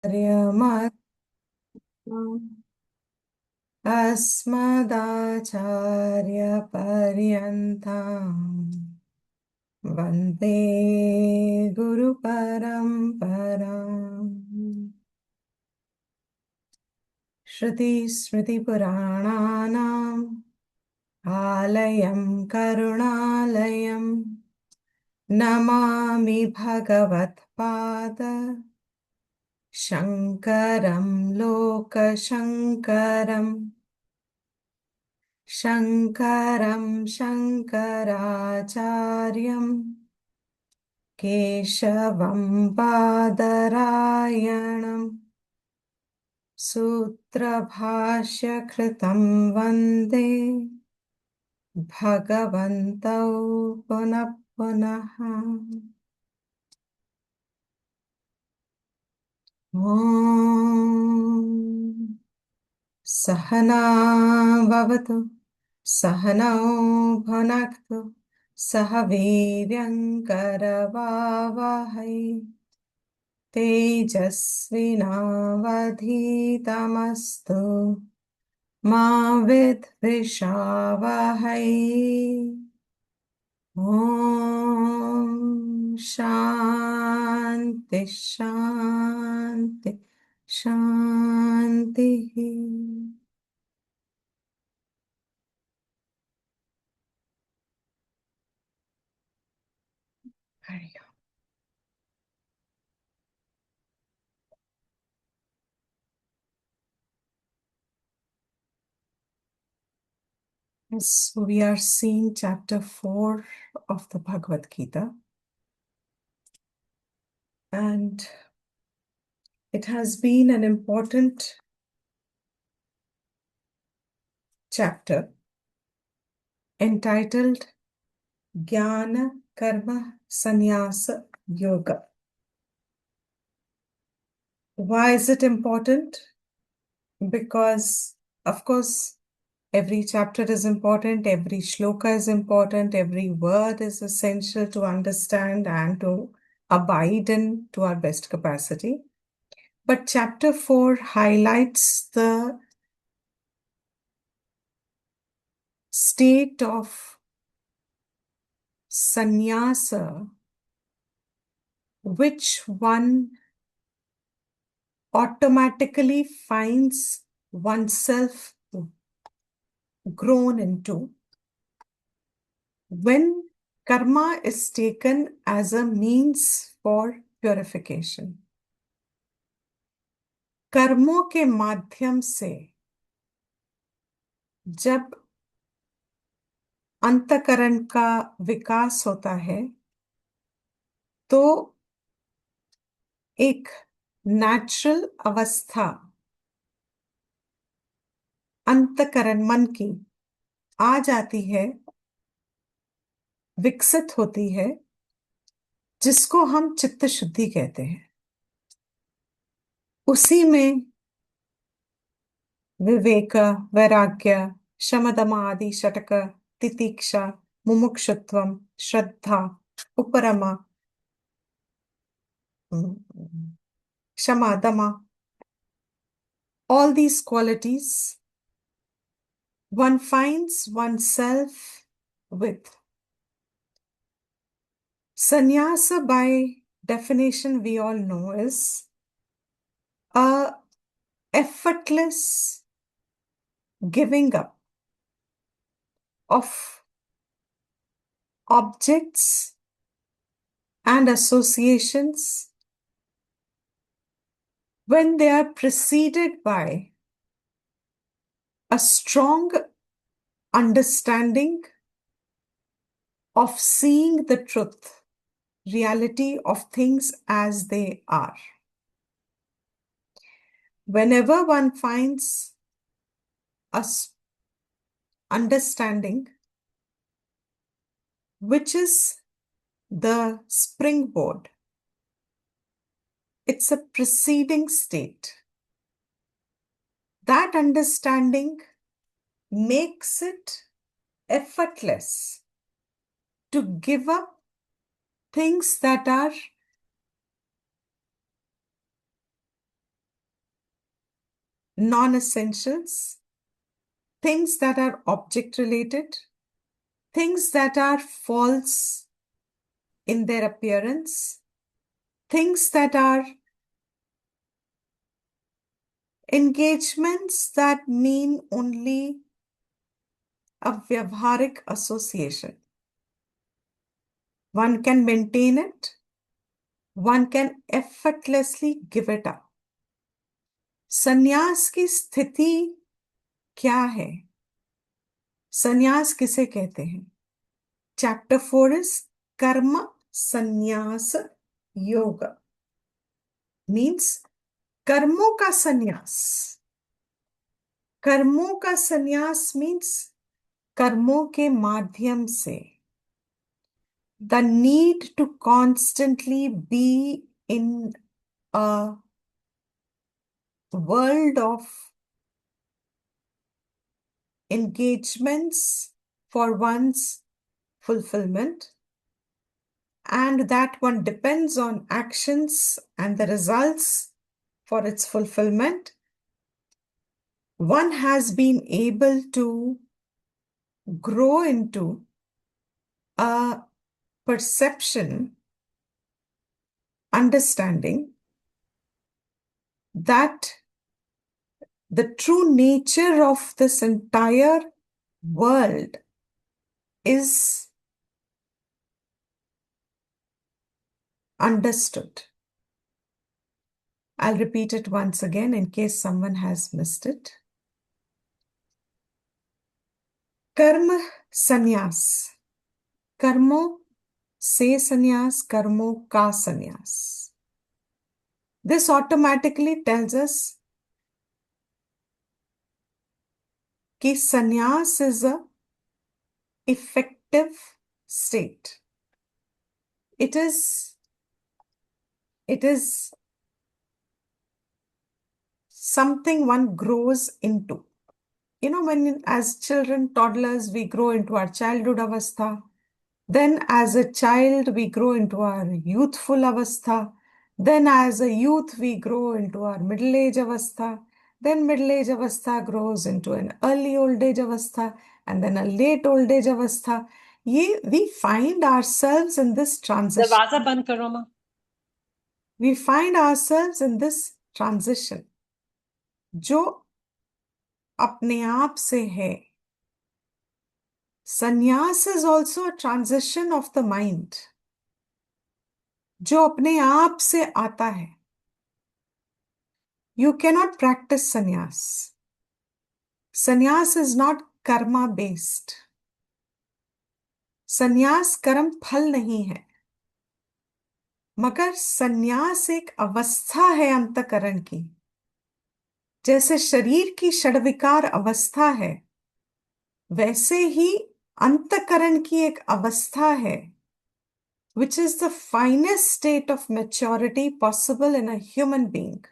अस्मदाचार्यपर्यन्ताम् वन्दे गुरुपरम्पराम्। श्रुतिस्मृतिपुराणानाम् आलयं करुणालयं नमामि भगवत्पाद शङ्करं लोकशङ्करम् शङ्करं शङ्कराचार्यं केशवं बादरायणं सूत्रभाष्यकृतं वन्दे भगवन्तौ पुनः पुनः। ॐ सहना भवतु सहनौ भुनक्तु सह वीर्यङ्करवावहै तेजस्विनावधीतमस्तु मा विद्विषावहै। ॐ शान्ति शान्ति शान्तिः। Hare Krishna. So we are seeing chapter 4 of the Bhagavad Gita, and it has been an important chapter entitled Jnana Karma Sannyasa Yoga. Why is it important? Because, of course, every chapter is important, every shloka is important, every word is essential to understand and to abide in to our best capacity. But chapter 4 highlights the state of sannyasa which one automatically finds oneself grown into when karma is taken as a means for purification. कर्मों के माध्यम से जब अंतकरण का विकास होता है तो एक नेचुरल अवस्था अंतकरण मन की आ जाती है, विकसित होती है, जिसको हम चित्त शुद्धि कहते हैं। उसी में विवेक, वैराग्य, शमदम आदि षटक, तितिक्षा, मुमुक्षुत्वम, श्रद्धा, उपरमा, क्षमा, दमा, all these qualities one finds oneself with. Sannyasa, by definition, we all know, is a effortless giving up of objects and associations when they are preceded by a strong understanding of seeing the truth, reality of things as they are. Whenever one finds a understanding which is the springboard, it's a preceding state. That understanding makes it effortless to give up things that are non-essentials, things that are object related, things that are false in their appearance, things that are engagements that mean only a vyavharik association. One can maintain it, one can effortlessly give it up. संन्यास की स्थिति क्या है? संन्यास किसे कहते हैं? Chapter 4 is Karma Sannyas Yoga. Means कर्मों का संन्यास. कर्मों का संन्यास means कर्मों के माध्यम से the need to constantly be in a world of engagements for one's fulfillment, and that one depends on actions and the results for its fulfillment. One has been able to grow into a perception, understanding that the true nature of this entire world is understood. I'll repeat it once again in case someone has missed it. Karma sannyas. कर्मों से संन्यास, कर्मों का संन्यास. This automatically tells us कि संन्यास is a effective state. It is something one grows into. You know, when as children, toddlers, we grow into our childhood avastha. Then as a child, we grow into our youthful avastha. Then as a youth, we grow into our middle age avastha. Then middle age avastha grows into an early old age avastha, and then a late old age avastha. We find ourselves in this transition. दरवाजा बंद करो माँ. We find ourselves in this transition, जो अपने आप से है. Sannyas is also a transition of the mind, जो अपने आप से आता है. You cannot practice sannyas. Sannyas is not karma based. संन्यास कर्म फल नहीं है, मगर संन्यास एक अवस्था है अंतःकरण की. जैसे शरीर की षड्विकार अवस्था है, वैसे ही अंतःकरण की एक अवस्था है, which is the finest state of maturity possible in a human being,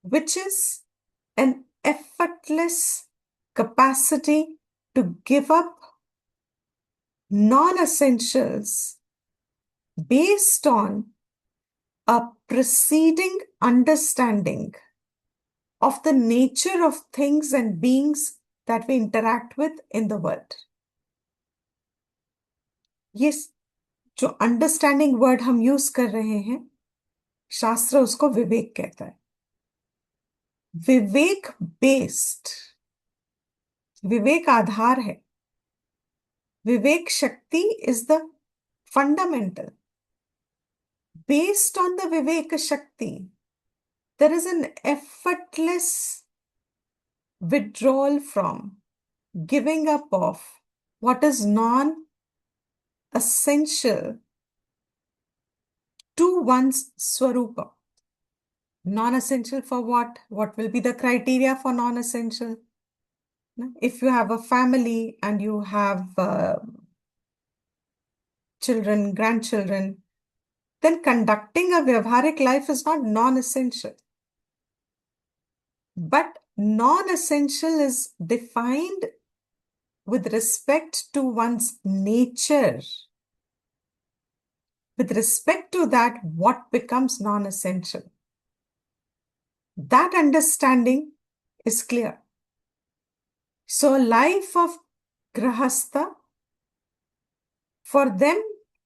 which is an effortless capacity to give up non-essentials based on a preceding understanding of the nature of things and beings that we interact with in the world. ये जो understanding word हम use कर रहे हैं, शास्त्र उसको विवेक कहता है. विवेक बेस्ड, विवेक आधार है. विवेक शक्ति is the fundamental. Based on the Viveka Shakti, there is an effortless withdrawal from, giving up of what is non-essential to one's Swarupa. Non-essential for what? What will be the criteria for non-essential? If you have a family and you have children, grandchildren, then conducting a Vyavharik life is not non-essential. But non-essential is defined with respect to one's nature. With respect to that, what becomes non-essential? That understanding is clear. So, life of Grahastha, for them,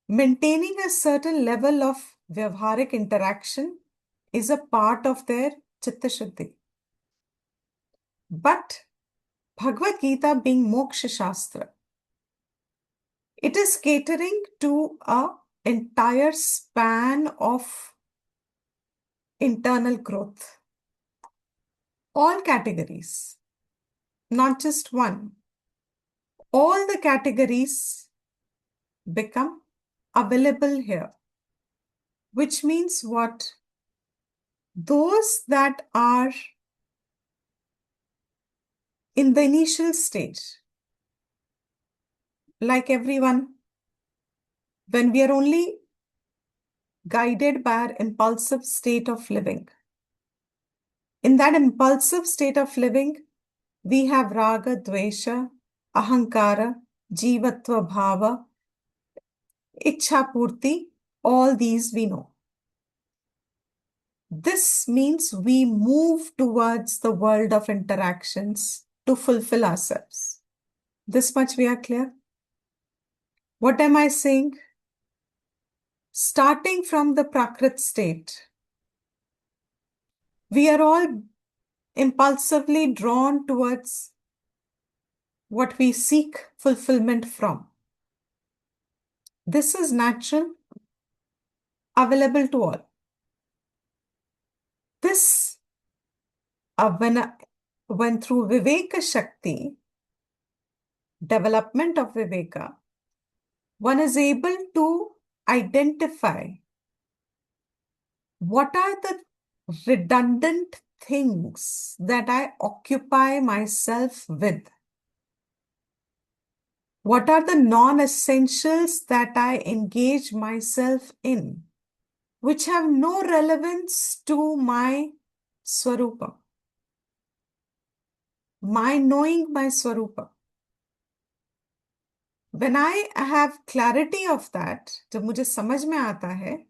maintaining a certain level of vyavharik interaction is a part of their Chitta Shuddhi. But Bhagavad Gita being Moksha Shastra, it is catering to a entire span of internal growth. All categories, not just one. All the categories become available here, which means what? Those that are in the initial stage, like everyone, when we are only guided by our impulsive state of living. In that impulsive state of living, we have raga, dvesha, ahankara, jivatva bhava, ichha purti, all these we know. This means we move towards the world of interactions to fulfill ourselves. This much we are clear. What am I saying? Starting from the Prakrit state, we are all impulsively drawn towards what we seek fulfillment from. This is natural, available to all. This, when through Viveka Shakti, development of Viveka, one is able to identify what are the redundant things that I occupy myself with. What are the non-essentials that I engage myself in, which have no relevance to my Swarupa, my knowing my Swarupa. When I have clarity of that, जब मुझे समझ में आता है,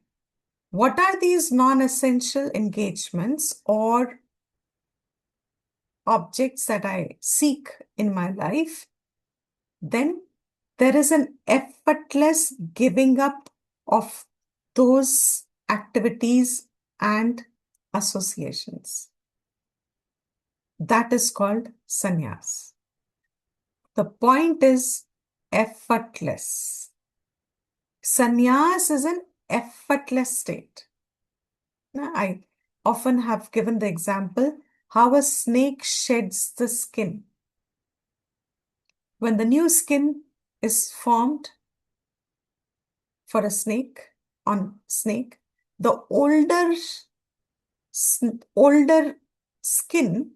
what are these non-essential engagements or objects that I seek in my life, then there is an effortless giving up of those activities and associations. That is called sannyas. The point is effortless. Sannyas is an effortless state. Now, I often have given the example how a snake sheds the skin. When the new skin is formed for a snake, the older skin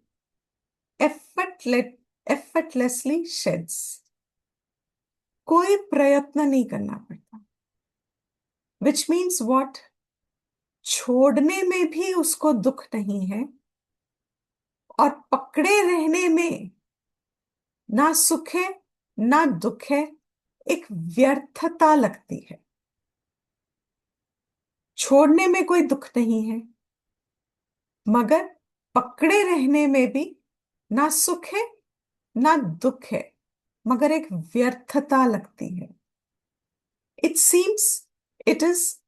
effortlessly sheds. कोई प्रयत्न नहीं करना पड़ता. Which means what? छोड़ने में भी उसको दुख नहीं है और पकड़े रहने में ना सुख है ना दुख है, एक व्यर्थता लगती है. छोड़ने में कोई दुख नहीं है, मगर पकड़े रहने में भी ना सुख है ना दुख है, मगर एक व्यर्थता लगती है. It seems it is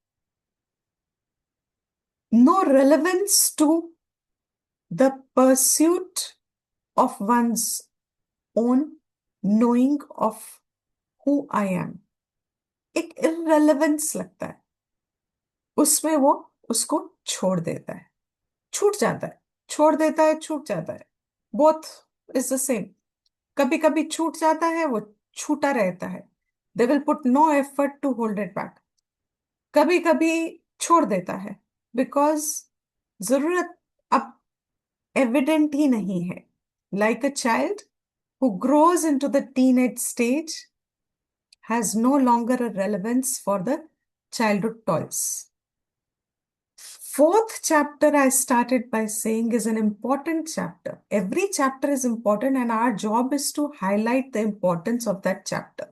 no relevance to the pursuit of one's own knowing of who I am. एक irrelevance लगता है, उसमें वो उसको छोड़ देता है, छूट जाता है, छोड़ देता है, छूट जाता है. Both is the same. कभी कभी छूट जाता है, वो छूटा रहता है. They will put no effort to hold it back. कभी कभी छोड़ देता है बिकॉज जरूरत अब एविडेंट ही नहीं है. Like a child who grows into the teenage stage has no longer a relevance for the childhood toys. Fourth chapter I started by saying is an important chapter. Every chapter is important and our job is to highlight the importance of that chapter.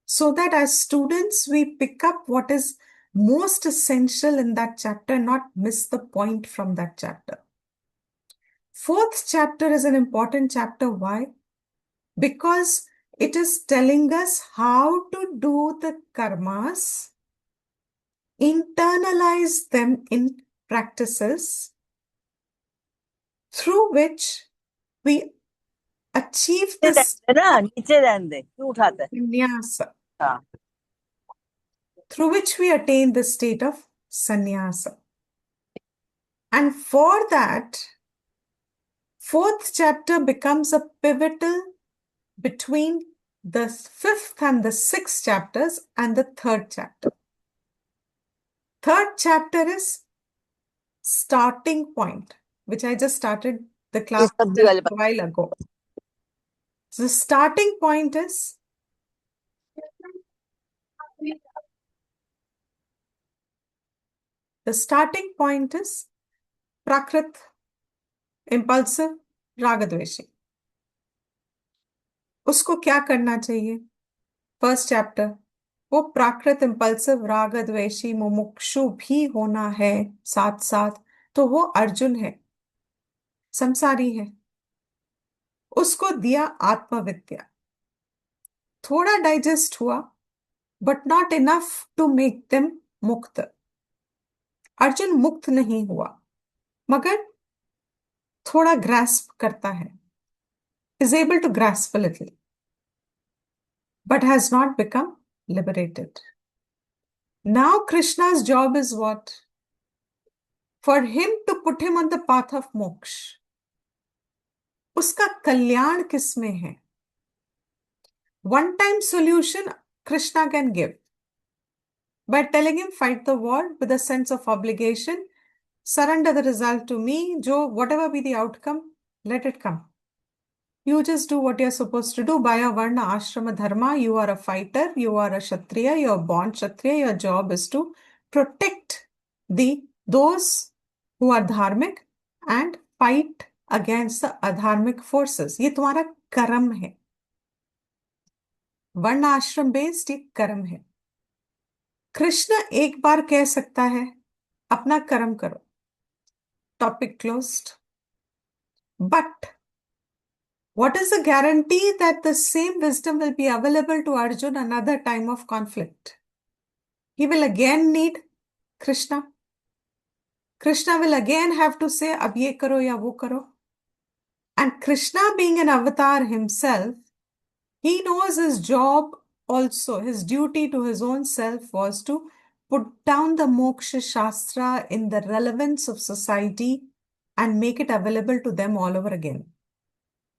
So that as students, we pick up what is most essential in that chapter and not miss the point from that chapter. Fourth chapter is an important chapter. Why? Because it is telling us how to do the karmas, internalize them in practices through which we achieve this नीचे रहने दे, क्यों उठाते हैं? sannyasa, हाँ, through which we attain the state of sannyasa. And for that, fourth chapter becomes a pivotal between the fifth and the sixth chapters and the third chapter. Third chapter is starting point, which I just started the ये class सब्जी just वाले a while ago. So the starting point is prakrit, impulsive, ragadveshi. उसको क्या करना चाहिए? First chapter, वो प्राकृत impulsive राग द्वेषी मुमुक्षु भी होना है साथ साथ, तो वो अर्जुन है, संसारी है, उसको दिया आत्मविद्या, थोड़ा डाइजेस्ट हुआ but not enough to make them मुक्त. अर्जुन मुक्त नहीं हुआ मगर थोड़ा ग्रास्प करता है, is able to grasp a little but has not become liberated. Now Krishna's job is what? For him to put him on the path of moksha. उसका कल्याण किसमें है? One time solution Krishna can give by telling him fight the war with a sense of obligation, surrender the result to me, jo whatever be the outcome, let it come. You just do what you're supposed to do. Baya Varna Ashrama Dharma. You are a fighter. You are a Kshatriya. You're born Kshatriya. Your job is to protect those who are dharmic and fight against the adharmic forces. ये तुम्हारा कर्म है. वर्ण आश्रम based एक कर्म है. कृष्ण एक बार कह सकता है अपना कर्म करो, topic closed. But what is the guarantee that the same wisdom will be available to Arjun another time of conflict? He will again need Krishna. Krishna will again have to say, ab ye karo ya wo karo. And Krishna being an avatar himself, he knows his job also, his duty to his own self was to put down the moksha shastra in the relevance of society and make it available to them all over again.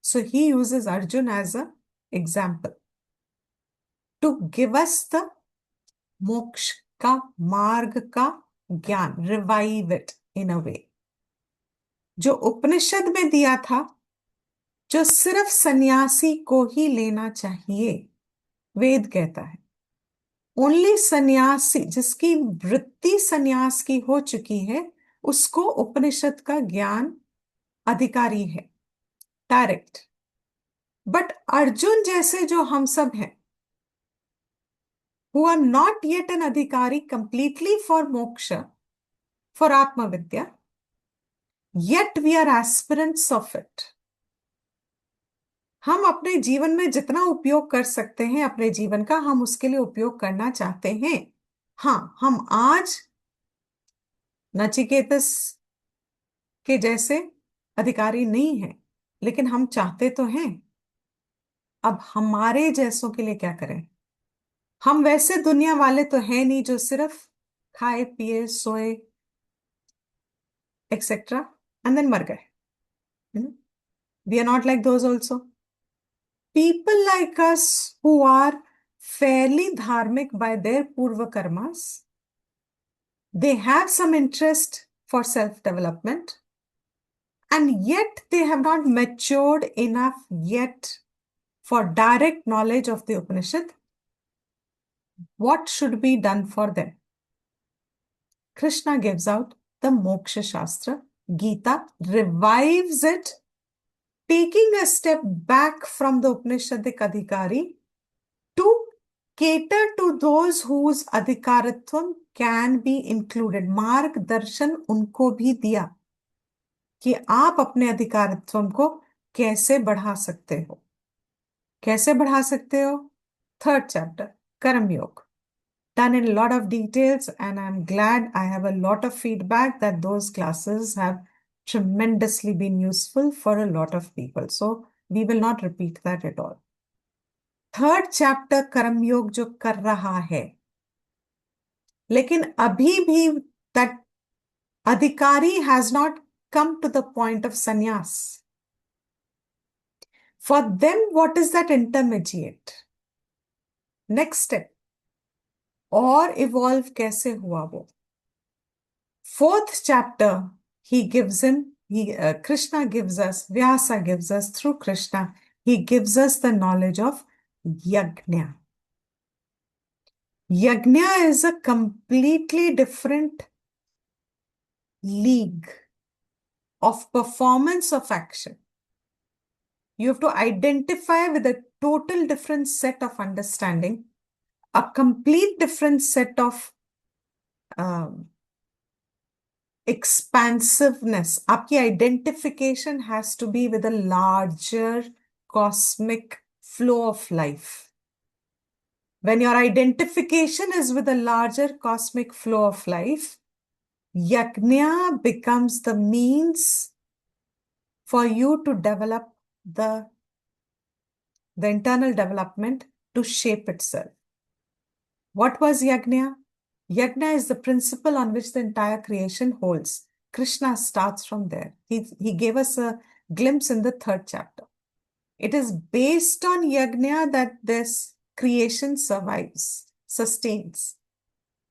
So he uses Arjun as an example to give us the मोक्ष का मार्ग का ज्ञान, revive it in अ वे. जो उपनिषद में दिया था, जो सिर्फ सन्यासी को ही लेना चाहिए, वेद कहता है ओनली सन्यासी, जिसकी वृत्ति सन्यास की हो चुकी है, उसको उपनिषद का ज्ञान अधिकारी है, डायरेक्ट. बट अर्जुन जैसे जो हम सब हैं, who are not yet an adhikari completely for moksha, for Atma Vidya, yet we are aspirants of it. हम अपने जीवन में जितना उपयोग कर सकते हैं अपने जीवन का, हम उसके लिए उपयोग करना चाहते हैं. हाँ, हम आज नचिकेतस के जैसे अधिकारी नहीं हैं, लेकिन हम चाहते तो हैं. अब हमारे जैसों के लिए क्या करें? हम वैसे दुनिया वाले तो हैं नहीं जो सिर्फ खाए पिए सोए एक्सेट्रा एंड देन मर गए. We are not like those also. People like us who are fairly dharmic by their purva karmas, they have some interest for self-development, and yet they have not matured enough yet for direct knowledge of the Upanishad. What should be done for them? Krishna gives out the Moksha Shastra. Gita revives it, taking a step back from the Upanishadic Adhikari to cater to those whose adhikaratvam can be included. मार्ग दर्शन उनको भी दिया. कि आप अपने अधिकारित्व को कैसे बढ़ा सकते हो। कैसे बढ़ा सकते हो? थर्ड चैप्टर, कर्मयोग, done in a lot of details, and I'm glad I have a lot of feedback that those classes have tremendously been useful for a lot of people. So we will not repeat that at all. Third chapter कर्मयोग जो कर रहा है, लेकिन अभी भी that अधिकारी has not come to the point of sannyas. For them, what is that intermediate? Next step. और इवॉल्व कैसे हुआ वो? Fourth chapter, Krishna gives us, Vyasa gives us, through Krishna, he gives us the knowledge of Yajna. Yajna is a completely different league of performance of action. You have to identify with a total different set of understanding, a complete different set of expansiveness. आपकी identification has to be with a larger cosmic flow of life. When your identification is with a larger cosmic flow of life, yajna becomes the means for you to develop the internal development to shape itself. What was yajna? Yajna is the principle on which the entire creation holds. Krishna starts from there. He gave us a glimpse in the third chapter. It is based on yajna that this creation survives, sustains.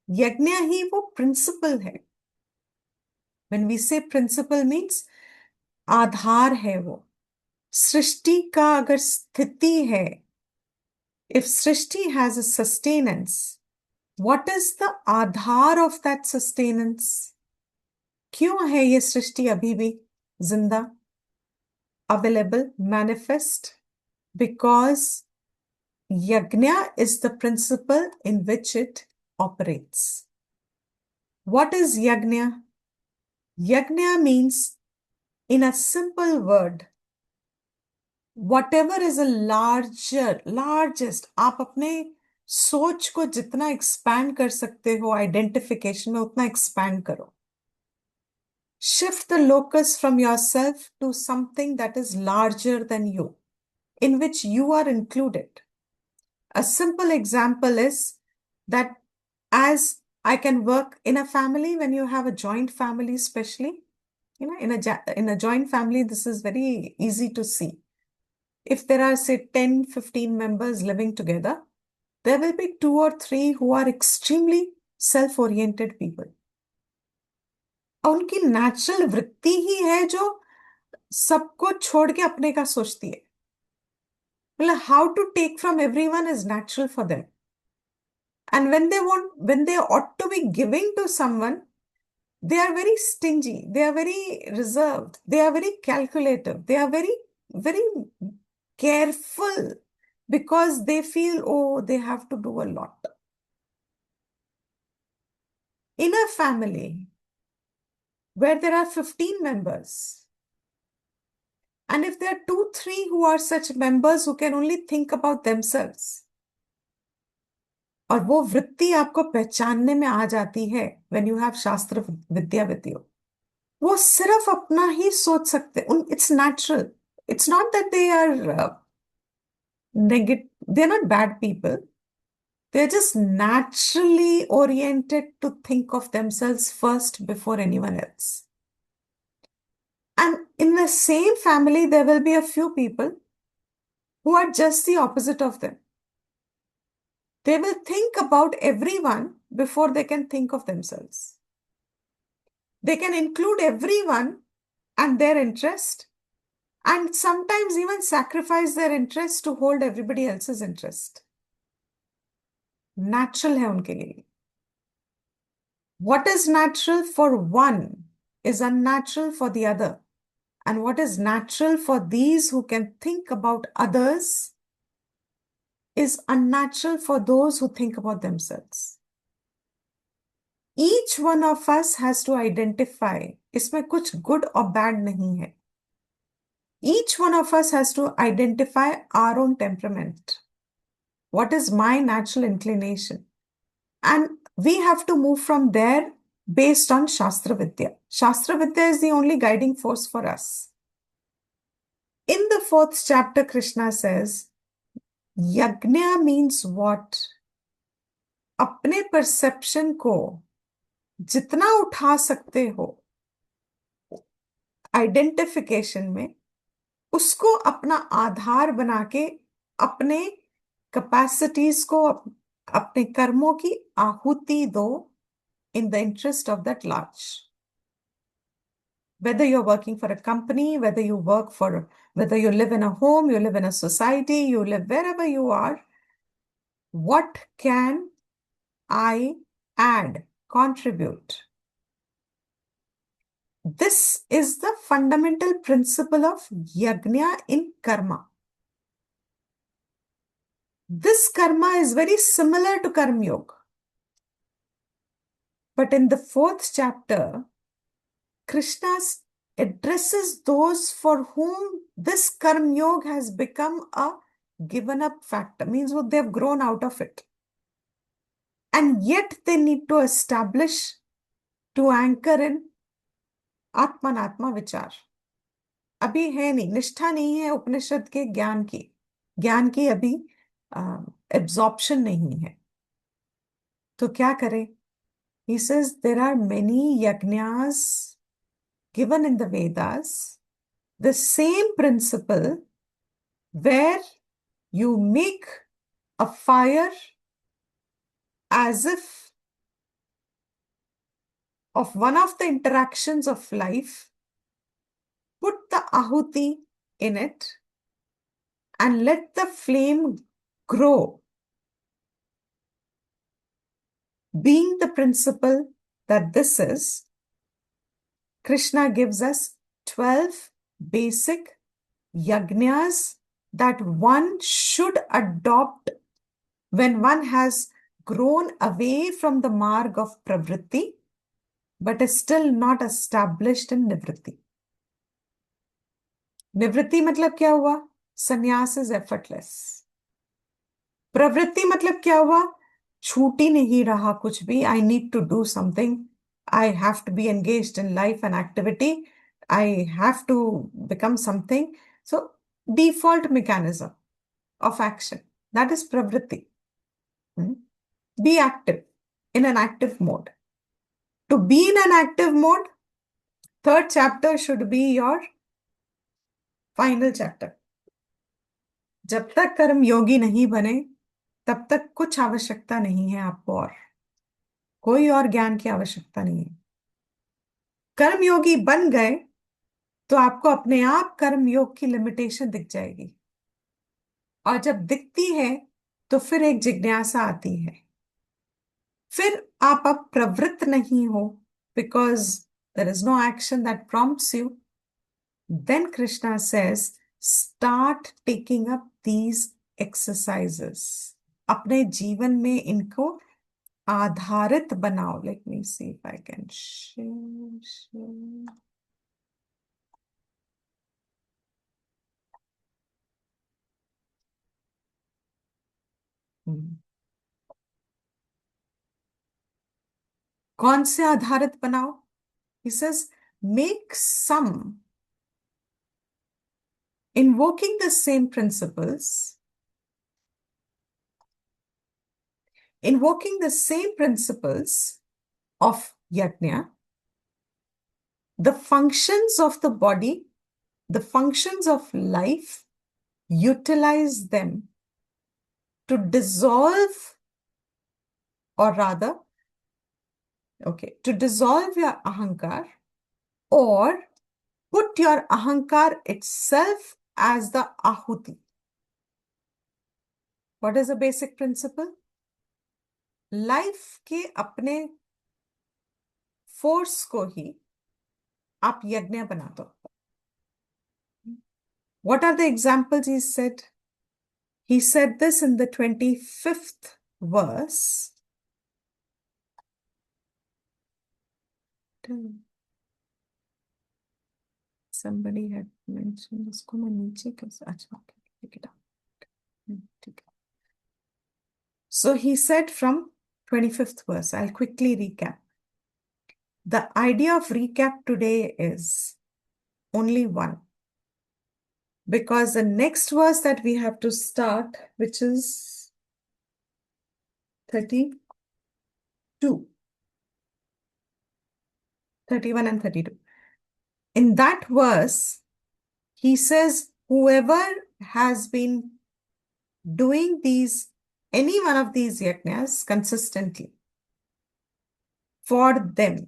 Yajna ही वो principle है. When we say principle means आधार है वो. सृष्टि का अगर स्थिति है, if Srishti has a sustenance, what is the Aadhaar of that sustenance? क्यों है ये सृष्टि अभी भी जिंदा, available, manifest? Because yajna is the principle in which it operates. What is yajna? Yajna means, in a simple word, whatever is a largest, आप अपने सोच को जितना expand कर सकते हो identification में, उतना expand करो. Shift the locus from yourself to something that is larger than you, in which you are included. A simple example is that as I can work in a family, when you have a joint family, especially, in a joint family, this is very easy to see. If there are, say, 10, 15 members living together, there will be 2 or 3 who are extremely self-oriented people. उनकी natural वृत्ति ही है जो सबको छोड़ के अपने का सोचती है. मतलब how to take from everyone is natural for them. And when they ought to be giving to someone, they are very stingy, they are very reserved, they are very calculative, they are very, very careful because they feel, oh, they have to do a lot. In a family where there are 15 members, and if there are 2, 3 who are such members who can only think about themselves, और वो वृत्ति आपको पहचानने में आ जाती है when you have शास्त्र विद्या with you, वो सिर्फ अपना ही सोच सकते. It's natural. It's not that they are negative, they're not bad people. They're just naturally oriented to think of themselves first before anyone else. And in the same family, there will be a few people who are just the opposite of them. They will think about everyone before they can think of themselves. They can include everyone and their interest, and sometimes even sacrifice their interest to hold everybody else's interest. Natural है उनके लिए. What is natural for one is unnatural for the other. And what is natural for these who can think about others is unnatural for those who think about themselves. Each one of us has to identify इसमें कुछ good और bad नहीं है. Each one of us has to identify our own temperament. What is my natural inclination? And we have to move from there based on Shastra Vidya. Shastra Vidya is the only guiding force for us. In the fourth chapter, Krishna says, Yajna means what? अपने perception को जितना उठा सकते हो identification में, उसको अपना आधार बना के अपने कैपेसिटीज को, अपने कर्मों की आहुति दो in the interest of that large. Whether you're working for a company, whether you live in a home, you live in a society, you live wherever you are, what can I add, contribute? This is the fundamental principle of yajna in karma. This karma is very similar to Karma Yoga. But in the fourth chapter, Krishna addresses those for whom this Karma Yoga has become a given up factor, means what they've grown out of it. And yet they need to establish, to anchor in Atmanatma Vichar. अभी है नहीं, निष्ठा नहीं है उपनिषद के ज्ञान की अभी एब्जॉर्प्शन नहीं है. तो क्या करें? He says there are many yajnas given in the Vedas, the same principle where you make a fire as if of one of the interactions of life, put the ahuti in it and let the flame grow, being the principle that this is. Krishna gives us 12 basic yajnas that one should adopt when one has grown away from the marg of pravritti but is still not established in nivritti. निवृत्ति मतलब क्या हुआ? संन्यास is effortless. प्रवृत्ति मतलब क्या हुआ? छूट ही नहीं रहा कुछ भी. I need to do something. I have to be engaged in life and activity. I have to become something. So default mechanism of action, that is pravritti. Be active, in an active mode. To be in an active mode, third chapter should be your final chapter. जब तक कर्म योगी नहीं बने तब तक कुछ आवश्यकता नहीं है आपको, और कोई और ज्ञान की आवश्यकता नहीं है. कर्म योगी बन गए तो आपको अपने आप कर्म योग की लिमिटेशन दिख जाएगी, और जब दिखती है तो फिर एक जिज्ञासा आती है. फिर आप अब प्रवृत्त नहीं हो, because there is no action that prompts you. Then Krishna says, start taking up these exercises. अपने जीवन में इनको आधारित बनाओ. Let me see if I can share. कौन से आधारित बनाओ? He says, make some, invoking the same principles, of yajna, the functions of the body, the functions of life, utilize them to dissolve, or rather, to dissolve your ahankar, or put your ahankar itself as the ahuti. What is the basic principle? Life के अपने force को ही आप यज्ञ बना दो. What are the examples he said? He said this in the 25th verse. somebody had mentioned इसको मैं नीचे कैसे अच्छा okay pick it up ठीक है. So he said from 25th verse, I'll quickly recap. The idea of recap today is only one, because the next verse that we have to start, which is 32, 31 and 32. In that verse, he says, whoever has been doing any one of these yajnas consistently, for them,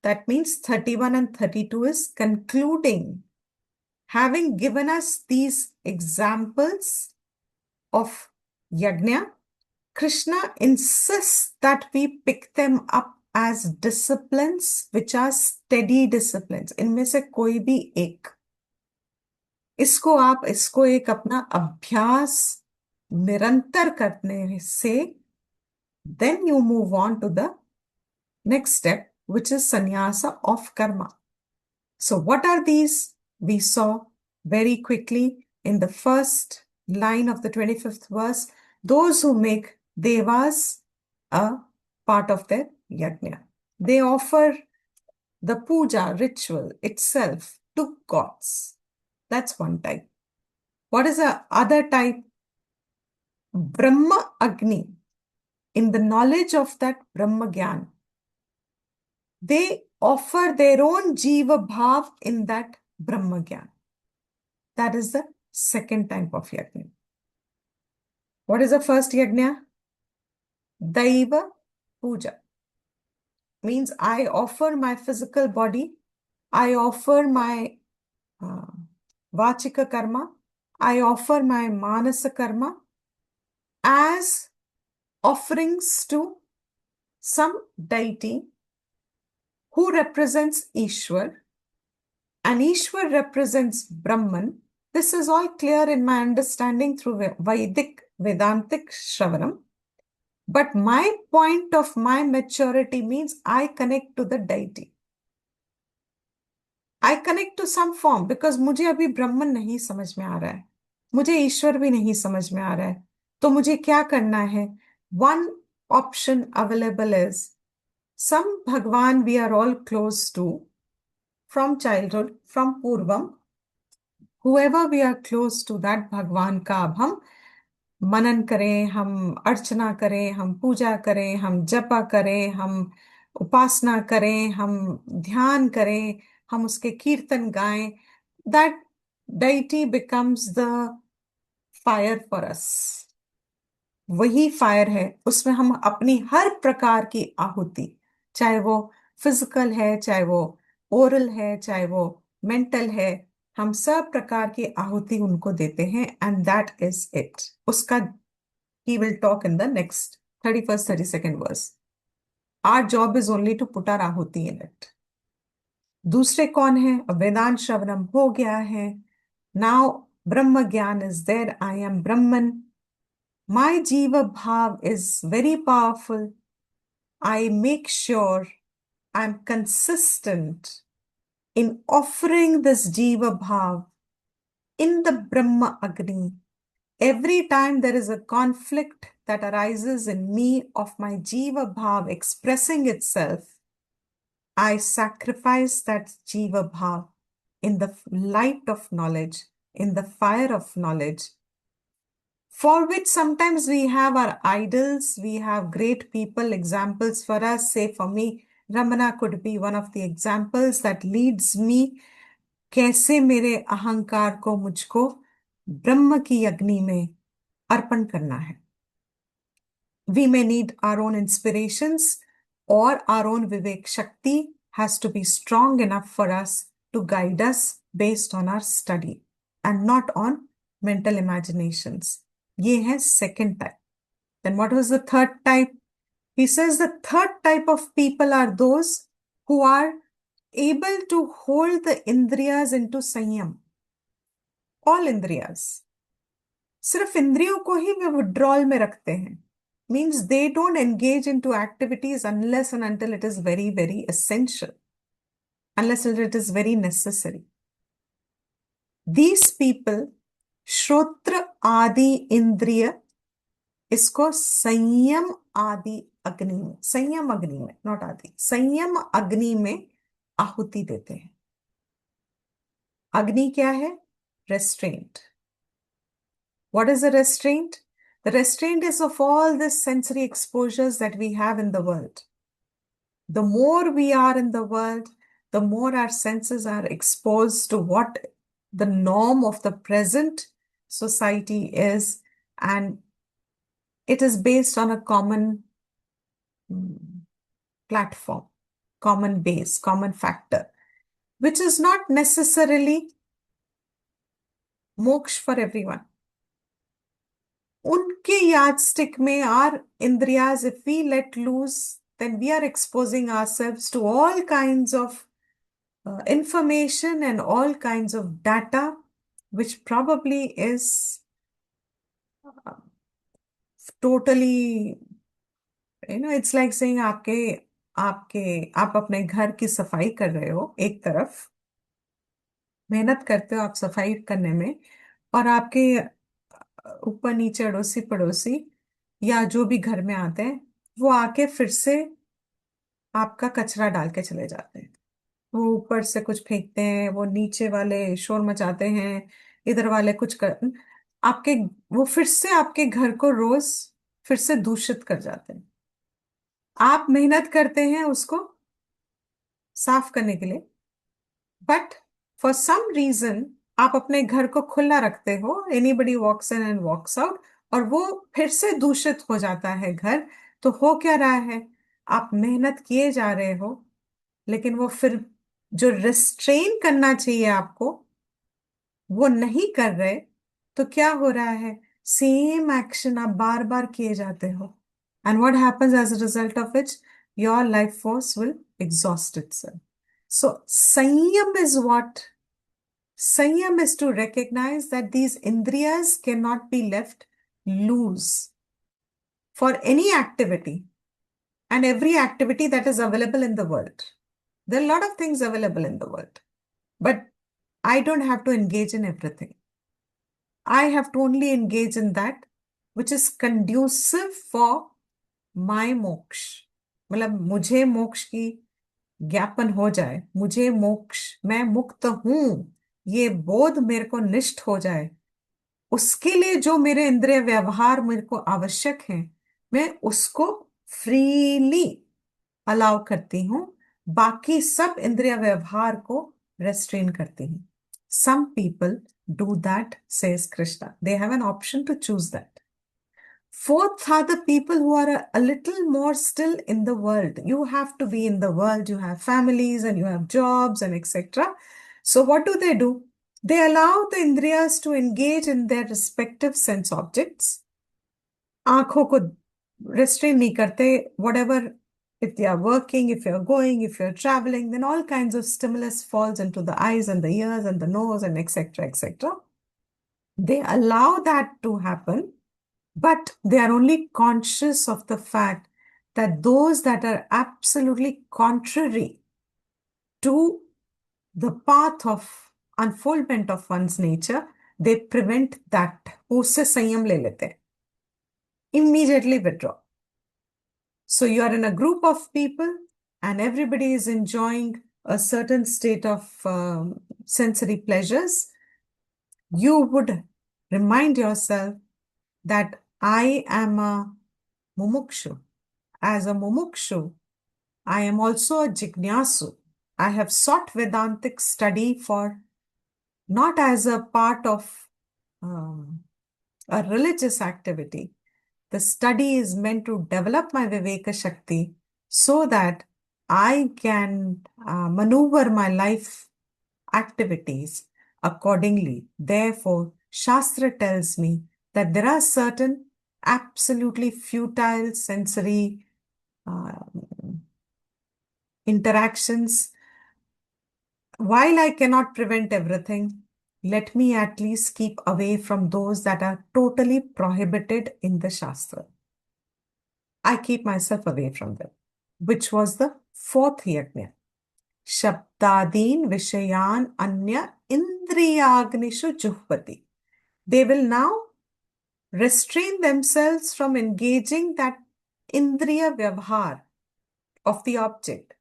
that means 31 and 32 is concluding, having given us these examples of yajna, Krishna insists that we pick them up as disciplines which are steady disciplines. इनमें से कोई भी एक, इसको एक अपना अभ्यास निरंतर करने से then you move on to the next step, which is sannyasa of karma. So what are these? We saw very quickly in the first line of the 25th verse, those who make devas a part of their yajna. They offer the puja ritual itself to gods. That's one type. What is the other type? Brahma Agni. In the knowledge of that Brahma Gyan, they offer their own Jiva Bhav in that Brahma Gyan. That is the second type of yajna. What is the first yajna? Daiva Puja. Means I offer my physical body, I offer my Vachika Karma, I offer my Manasa Karma as offerings to some deity who represents Ishwar, and Ishwar represents Brahman. This is all clear in my understanding through Vedic Vedantic Shravanam. But my point of my maturity means I connect to the deity. I connect to some form because मुझे अभी ब्रह्मन नहीं समझ में आ रहा है, मुझे ईश्वर भी नहीं समझ में आ रहा है, तो मुझे क्या करना है? One option available is some Bhagwan we are all close to from childhood, from Purvam. Whoever we are close to that Bhagwan का अब हम मनन करें, हम अर्चना करें, हम पूजा करें, हम जपा करें, हम उपासना करें, हम ध्यान करें, हम उसके कीर्तन गाएं. That deity becomes the fire for us. वही फायर है, उसमें हम अपनी हर प्रकार की आहुति, चाहे वो फिजिकल है, चाहे वो ओरल है, चाहे वो मेंटल है, हम सब प्रकार की आहुति उनको देते हैं. And that is it. उसका he will talk in the next 31st 32nd verse. Our job is only to put our ahuti in it. दूसरे कौन है? वेदांत श्रवणम हो गया है. Now Brahma Gyan is there. I am Brahman. My Jiva Bhav is very powerful. I make sure I'm consistent in offering this Jiva Bhav in the Brahma Agni. Every time there is a conflict that arises in me of my Jiva Bhav expressing itself, I sacrifice that Jiva Bhav in the light of knowledge, in the fire of knowledge, for which sometimes we have our idols, we have great people, examples for us. Say for me, Ramana could be one of the examples that leads me कैसे मेरे अहंकार को मुझको ब्रह्म की अग्नि में अर्पण करना है. We may need our own inspirations, or our own Vivek Shakti has to be strong enough for us to guide us based on our study and not on mental imaginations. ये है second type. Then what was the third type? He says the third type of people are those who are able to hold the indriyas into sanyam. All indriyas. सिर्फ इंद्रियों को ही वे withdrawal में रखते हैं. Means they don't engage into activities unless and until it is very, very essential. Unless it is very necessary. These people, श्रोत्र आदि इंद्रिय, इसको संयम आदि अग्नि में, संयम अग्नि में, नॉट आदि, संयम अग्नि में आहुति देते हैं। अग्नि क्या है? Restaurant. What is a restraint? The restraint is of all the sensory exposures that we have in the world. The more we are in the world, the more our senses are exposed to what the norm of the present society is, and it is based on a common platform, common base, common factor, which is not necessarily moksha for everyone. उनके यादस्टिक में our indriyas, if we let loose, then we are exposing ourselves to all kinds of information and all kinds of data, which probably is totally, it's like saying आपके आपके आप अपने घर की सफाई कर रहे हो, एक तरफ मेहनत करते हो आप सफाई करने में, और आपके ऊपर नीचे अड़ोसी पड़ोसी या जो भी घर में आते हैं, वो आके फिर से आपका कचरा डाल के चले जाते हैं। वो ऊपर से कुछ फेंकते हैं, वो नीचे वाले शोर मचाते हैं, इधर वाले कुछ कर आपके, वो फिर से आपके घर को रोज फिर से दूषित कर जाते हैं। आप मेहनत करते हैं उसको साफ करने के लिए, बट फॉर सम रीजन आप अपने घर को खुला रखते हो, anybody walks in and walks out, और वो फिर से दूषित हो जाता है घर। तो हो क्या रहा है? आप मेहनत किए जा रहे हो, लेकिन वो फिर जो रिस्ट्रेन करना चाहिए आपको, वो नहीं कर रहे। तो क्या हो रहा है? सेम एक्शन आप बार बार किए जाते हो, and what happens as a result of which your life force will exhaust itself. So Sanyam is what? Sanyam is to recognize that these indriyas cannot be left loose for any activity and every activity that is available in the world. There are a lot of things available in the world, but I don't have to engage in everything. I have to only engage in that which is conducive for my मोक्ष. मतलब मुझे मोक्ष की ज्ञापन हो जाए, मुझे मोक्ष, मैं मुक्त हूं, ये बोध मेरे को निष्ठ हो जाए, उसके लिए जो मेरे इंद्रिय व्यवहार मेरे को आवश्यक है, मैं उसको फ्रीली अलाउ करती हूँ, बाकी सब इंद्रिय व्यवहार को रेस्ट्रेन करती हूँ. Some people do that, says Krishna. They have an option to choose that. Fourth are the people who are a little more still in the world. You have to be in the world, you have families and you have jobs and etc. So what do? They allow the indriyas to engage in their respective sense objects. आंखों को restrain नहीं करते. Whatever, if they are working, if you're going, if you're traveling, then all kinds of stimulus falls into the eyes and the ears and the nose and etc. etc. They allow that to happen, but they are only conscious of the fact that those that are absolutely contrary to the path of unfoldment of one's nature, they prevent that. उससे संयम ले लेते हैं. Immediately withdraw. So you are in a group of people and everybody is enjoying a certain state of sensory pleasures. You would remind yourself that I am a mumukshu. As a mumukshu, I am also a jignasu. I have sought Vedantic study for not as a part of a religious activity. The study is meant to develop my Viveka Shakti so that I can maneuver my life activities accordingly. Therefore, Shastra tells me that there are certain absolutely futile sensory interactions. While I cannot prevent everything, let me at least keep away from those that are totally prohibited in the Shastra. I keep myself away from them, which was the fourth yajna. Shabdadin Vishayan Anya Indriyagnishu Juhvati. They will now restrain themselves from engaging that Indriya Vyavhar of the object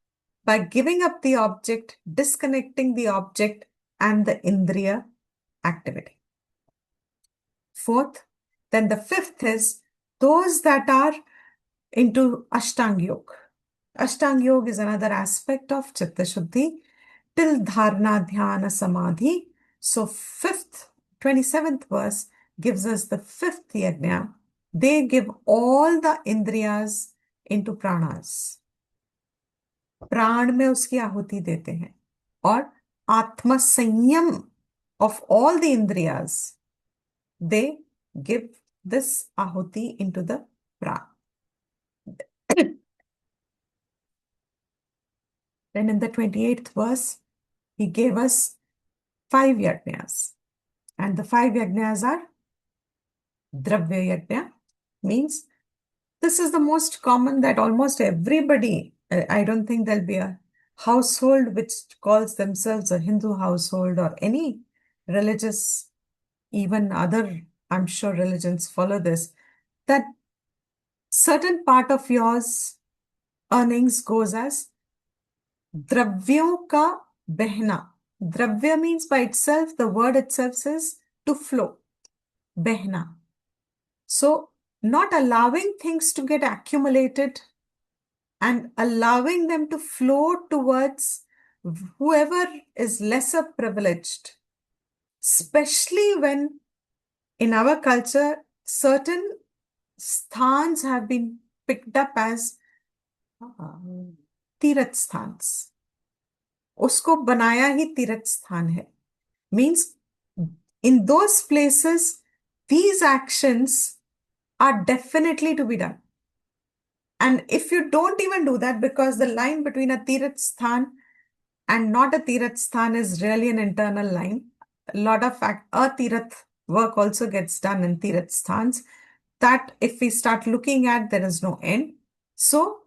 by giving up the object, disconnecting the object and the Indriya activity. Fourth, then the fifth is those that are into Ashtang Yoga. Ashtang Yoga is another aspect of Chitta Shuddhi till Dharana Dhyana Samadhi. So, fifth, 27th verse gives us the fifth yajna. They give all the indriyas into pranas. प्राण में उसकी आहुति देते हैं और आत्म संयम of all the indriyas, they give this ahuti into the pran. Then in the 28th verse, he gave us 5 yajnas. And the 5 yajnas are Dravya Yajna, means this is the most common that almost everybody, I don't think there'll be a household which calls themselves a Hindu household or any religious, even other, I'm sure religions follow this, that certain part of yours earnings goes as Dravyon ka behna. Dravya means by itself, the word itself says to flow. Behna. So, not allowing things to get accumulated and allowing them to flow towards whoever is lesser privileged, especially when in our culture certain sthans have been picked up as तीर्थ स्थान्स, उसको बनाया ही तीर्थ स्थान है. Means in those places these actions are definitely to be done. And if you don't even do that, because the line between a Tirath Sthan and not a Tirath Sthan is really an internal line. A lot of Tirath work also gets done in Tirath Sthans. That if we start looking at, there is no end. So,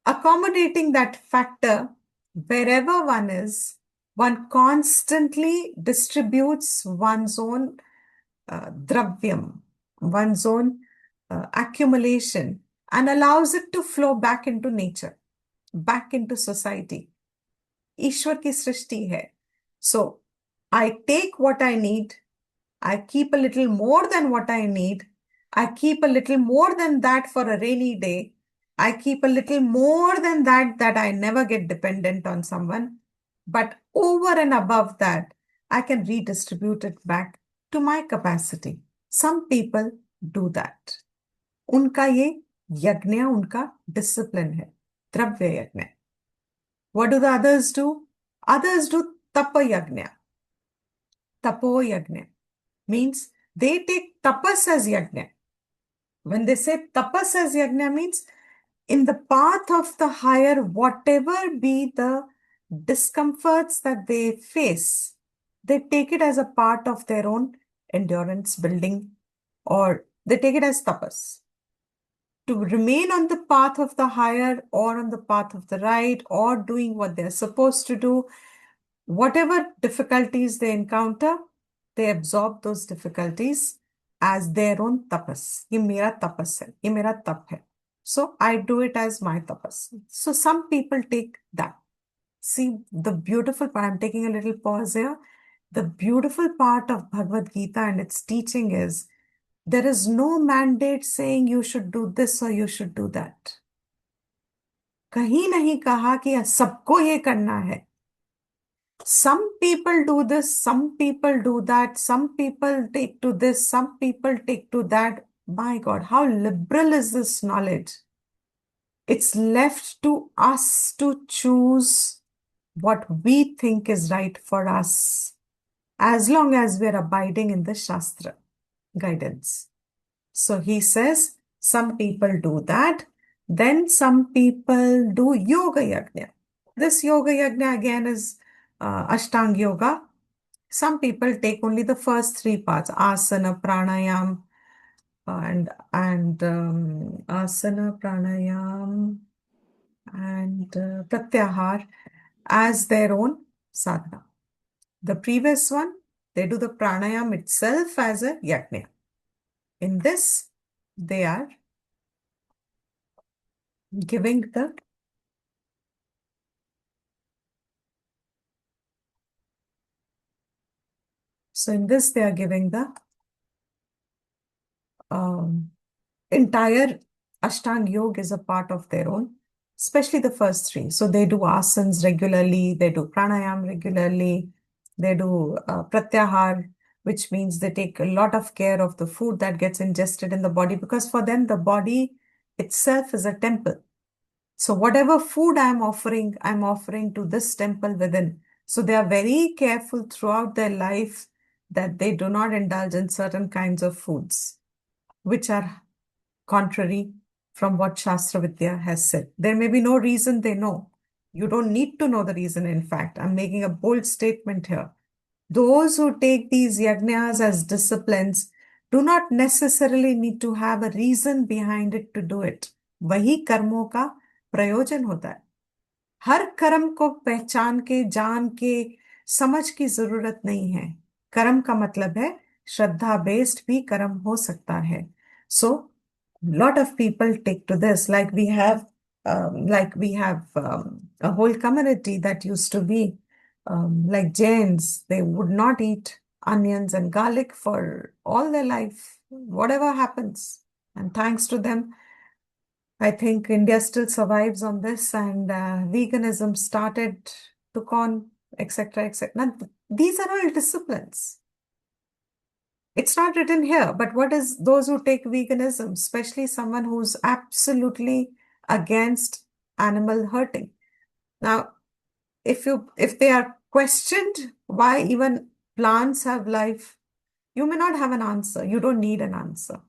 accommodating that factor, wherever one is, one constantly distributes one's own dravyam, one's own accumulation, and allows it to flow back into nature, back into society. ईश्वर की सृष्टि है. So, I take what I need, I keep a little more than what I need, I keep a little more than that for a rainy day, I keep a little more than that I never get dependent on someone. But over and above that, I can redistribute it back to my capacity. Some people do that. उनका ये यज्ञ, उनका discipline है, द्रव्य यज्ञ. What do the others do? Others do tapa yajna. Tapo yajna means they take tapas as yajna. When they say tapas as yajna means in the path of the higher, whatever be the discomforts that they face, they take it as a part of their own endurance building, or they take it as tapas. To remain on the path of the higher or on the path of the right or doing what they're supposed to do, whatever difficulties they encounter, they absorb those difficulties as their own tapas. ये मेरा tapas है, ये मेरा tap है. So I do it as my tapas. So some people take that. See the beautiful part, I'm taking a little pause here. The beautiful part of Bhagavad Gita and its teaching is there is no mandate saying you should do this or you should do that. कहीं नहीं कहा कि सबको ये करना है. Some people do this, some people do that, some people take to this, some people take to that. My God, how liberal is this knowledge? It's left to us to choose what we think is right for us, as long as we're abiding in the Shastra guidance. So he says, some people do that, then some people do Yoga Yajna. This Yoga Yajna again is Ashtang Yoga. Some people take only the first 3 parts, asana, pranayam, and asana, pranayam, and pratyahar. as their own sadhana. The previous one, they do the pranayam itself as a yajna. In this, they are giving the entire Ashtanga Yoga is a part of their own, especially the first three. So they do asanas regularly, they do pranayam regularly, they do pratyahar, which means they take a lot of care of the food that gets ingested in the body, because for them, the body itself is a temple. So whatever food I'm offering to this temple within. So they are very careful throughout their life that they do not indulge in certain kinds of foods, which are contrary from what Shastra Vidya has said. There may be no reason they know. You don't need to know the reason, in fact. I'm making a bold statement here. Those who take these yajnas as disciplines do not necessarily need to have a reason behind it to do it. वही कर्मों का प्रयोजन होता है. हर कर्म को पहचान के, जान के, समझ की जरूरत नहीं है. कर्म का मतलब है श्रद्धा बेस्ड भी कर्म हो सकता है. So lot of people take to this, like we have a whole community that used to be like Jains. They would not eat onions and garlic for all their life, whatever happens. And thanks to them, I think India still survives on this, and veganism started, took on, etc., etc. Now, these are all disciplines. It's not written here, but what is those who take veganism, especially someone who's absolutely against animal hurting? Now, if they are questioned why even plants have life, you may not have an answer. You don't need an answer.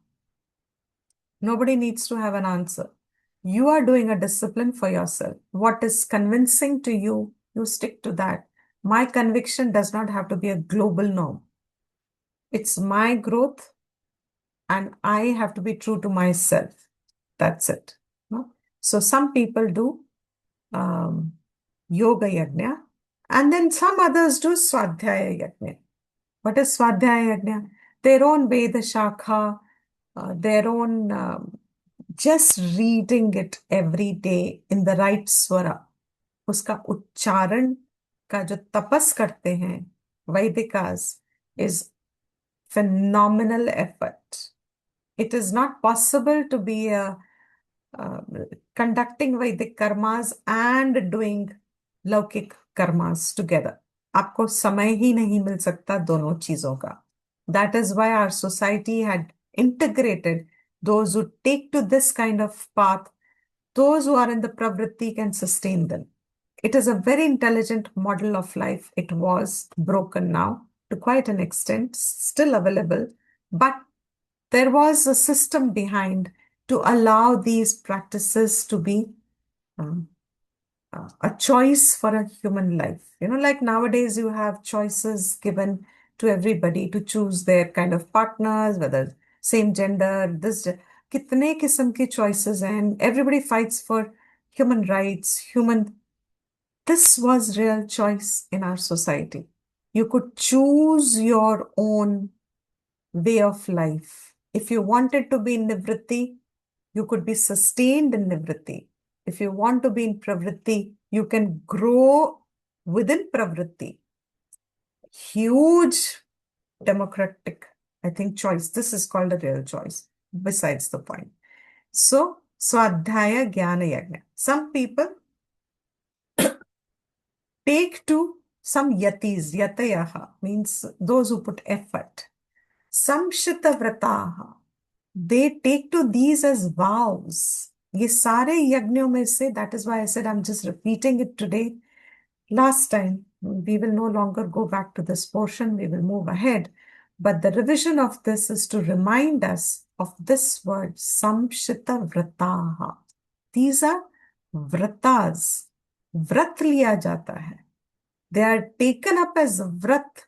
Nobody needs to have an answer. You are doing a discipline for yourself. What is convincing to you, you stick to that. My conviction does not have to be a global norm. It's my growth, and I have to be true to myself. That's it. No? So some people do yoga yajna, and then some others do swadhyaya yajna. What is swadhyaya yajna? Their own Veda Shakha, their own just reading it every day in the right swara. उसका उच्चारण का जो तपस करते हैं Vaidikas is phenomenal effort. It is not possible to be conducting Vedic karmas and doing लौकिक karmas together. आपको समय ही नहीं मिल सकता दोनों चीजों का. That is why our society had integrated those who take to this kind of path. Those who are in the pravritti can sustain them. It is a very intelligent model of life. It was broken now to quite an extent, still available, but there was a system behind to allow these practices to be um, a choice for a human life. Like nowadays you have choices given to everybody to choose their kind of partners, whether same gender, this, kitne kisam ki choices, and everybody fights for human rights, this was real choice in our society. You could choose your own way of life. If you wanted to be in nivritti, you could be sustained in nivritti. If you want to be in pravritti, you can grow within pravritti. Huge democratic, I think, choice. This is called a real choice, besides the point. So, Swadhyaya Jnana Yajna. Some people take to some yatis, yatayaha, means those who put effort. Samshita vrataha, they take to these as vows. ये सारे यज्ञों में से, that is why I said I'm just repeating it today. Last time, we will no longer go back to this portion, we will move ahead. But the revision of this is to remind us of this word, samshita vrataha. These are vratas. Vrat liya jata hai. They are taken up as vrat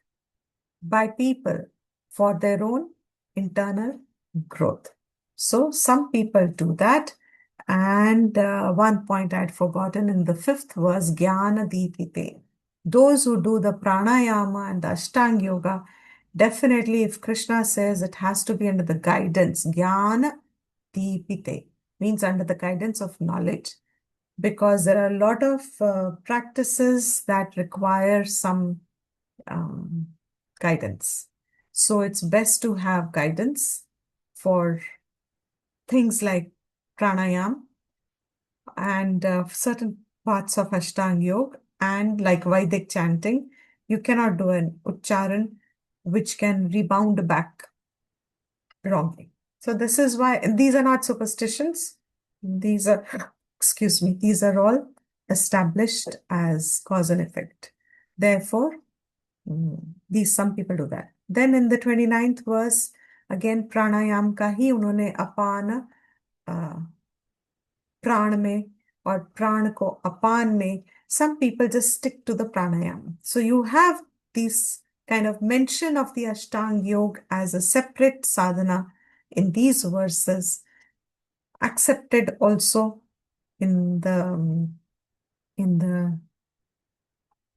by people for their own internal growth. So some people do that, And one point I'd forgotten in the fifth was Jnana Deepite. Those who do the pranayama and the Ashtanga yoga, definitely if Krishna says it has to be under the guidance, Jnana Deepite, means under the guidance of knowledge, because there are a lot of practices that require some um, guidance. So it's best to have guidance for things like pranayam and certain parts of Ashtanga Yoga and like Vedic chanting. You cannot do an Ucharan which can rebound back wrongly. So this is why, and these are not superstitions. These are, excuse me, these are all established as cause and effect. Therefore, these some people do that. Then in the 29th verse, again pranayam का ही उन्होंने अपान प्राण में और प्राण को अपान में, some people just stick to the pranayam. So you have this kind of mention of the Ashtanga Yoga as a separate sadhana in these verses, accepted also in the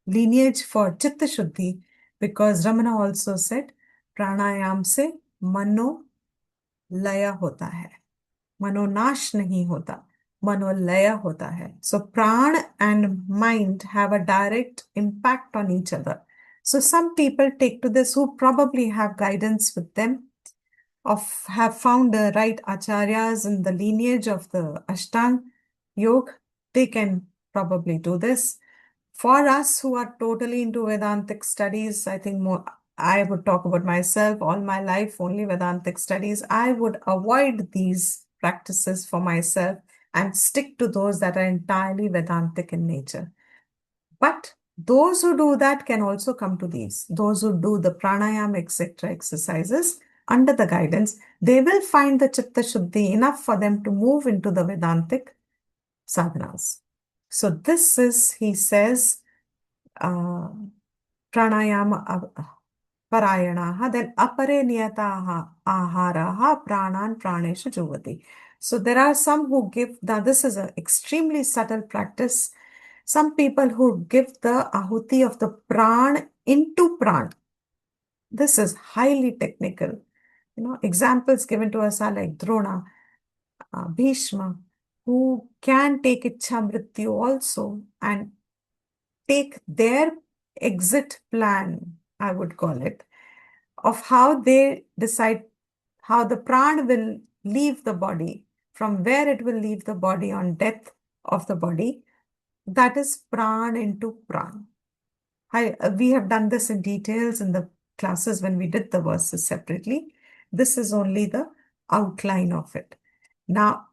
lineage for Chitta Shuddhi, because Ramana also said pranayam से मनो लय होता है, मनोनाश नहीं होता, मनोलय होता है. So pran and mind have a direct impact on each other. So some people take to this who probably have guidance with them, have found the right acharyas in the lineage of the Ashtanga Yoga. They can probably do this. For us who are totally into Vedantic studies, I think more, I would talk about myself, all my life, only Vedantic studies. I would avoid these practices for myself and stick to those that are entirely Vedantic in nature. But those who do that can also come to these. Those who do the pranayama, etc., exercises under the guidance, they will find the Chitta Shuddhi enough for them to move into the Vedantic sadhanas. So this is, he says, pranayama parayanaha, then apare niyataha aharaha pranan praneshu juvati. So there are some who give, now this is an extremely subtle practice. Some people who give the ahuti of the pran into pran. This is highly technical. Examples given to us are like Drona, Bhishma, who can take Ichha Mrityu also and take their exit plan, I would call it, of how they decide how the pran will leave the body, from where it will leave the body on death of the body. That is pran into pran. We have done this in details in the classes when we did the verses separately. This is only the outline of it. Now,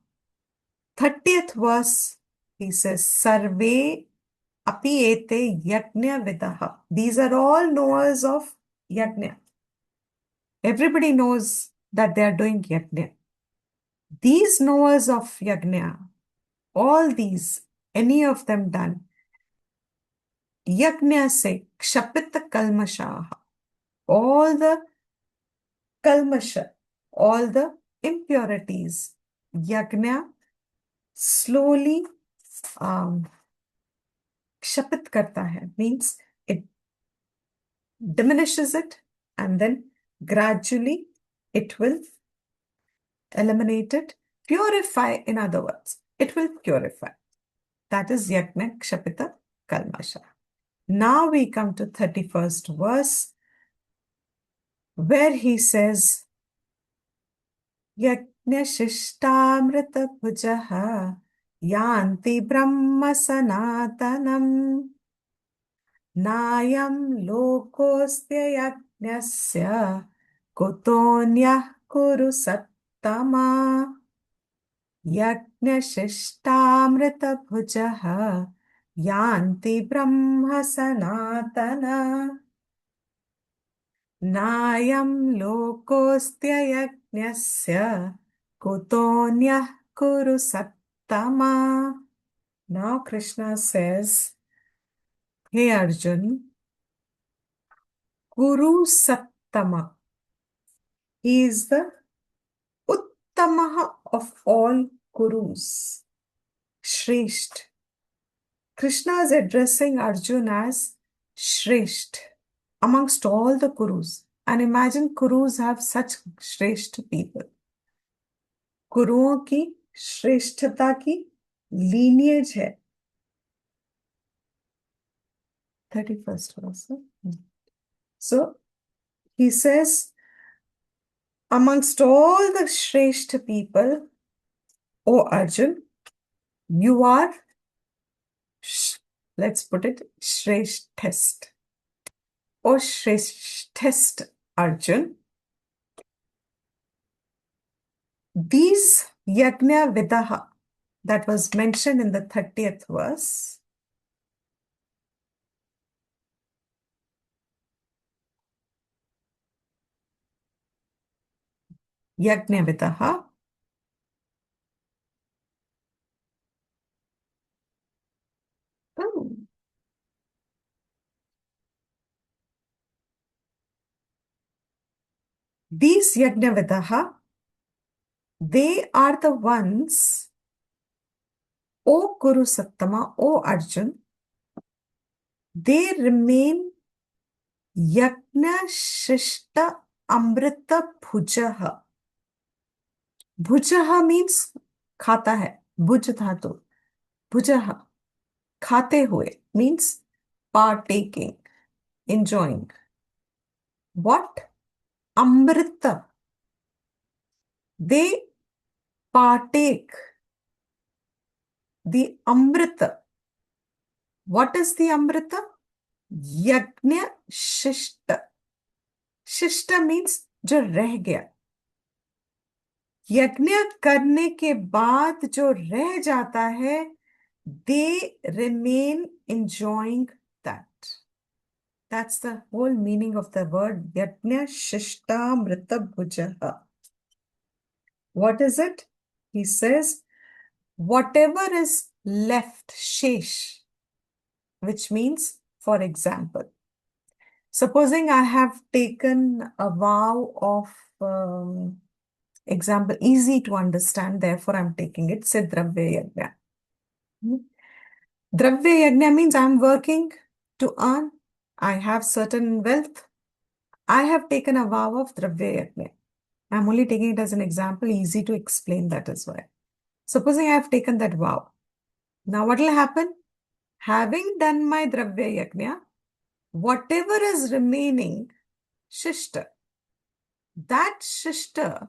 30th verse, he says, Sarve api ete yajna vidaha. These are all knowers of yajna. Everybody knows that they are doing yajna. These knowers of yajna, all these, any of them done, yajna se kshapita kalmashaha, all the kalmasha, all the impurities, yajna slowly kshapit karta hai, means it diminishes it and then gradually it will eliminate it, purify, in other words, it will purify. That is yajna kshapita kalmasha. Now we come to 31st verse, where he says, Yajna shishtamrita bhujaha yanti brahma sanatanam nayam lokosya yajnasya kutonyah kuru sattama yajna shishtamrita bhujaha yanti brahma sanatana Nayam lokostya yajnasya kutonyah kuru sattama. Now Krishna says, Hey Arjun, Kuru Sattama. He is the Uttamaha of all Kurus. Shresht. Krishna is addressing Arjuna as Shresht amongst all the Kurus. And imagine Kurus have such Shresht people. कुरुओं की श्रेष्ठता की lineage है 31st verse. So he says, amongst all the Shrestha people, O Arjun, you are, let's put it, Shreshtest. O Shreshtest Arjun, these Yajna Vidaha that was mentioned in the 30th verse, Yajna Vidaha, oh, these Yajna Vidaha, they are the ones, O Kuru Sattama, O Arjun, they remain Yajna Shishta Amrita Bhujaha. Bhujaha means खाता है, भुज धातु, भुजहा, खाते हुए means partaking, enjoying. What? Amrita. They partake the Amrita. What is the Amrita? Yajna Shishta. Shishta means जो रह गया. यज्ञ करने के बाद जो रह जाता है, they remain enjoying that. That's the whole meaning of the word yajna shishta mrita bhujaha. What is it? He says, whatever is left, shesh, which means, for example, supposing I have taken a vow of example, easy to understand, therefore I'm taking it, say Dravya Yajna. Dravya Yajna means I'm working to earn, I have certain wealth, I have taken a vow of Dravya Yajna. I'm only taking it as an example, easy to explain, that is why. Supposing I have taken that vow. Now what will happen? Having done my Dravya Yajna, whatever is remaining, Shishta, that Shishta,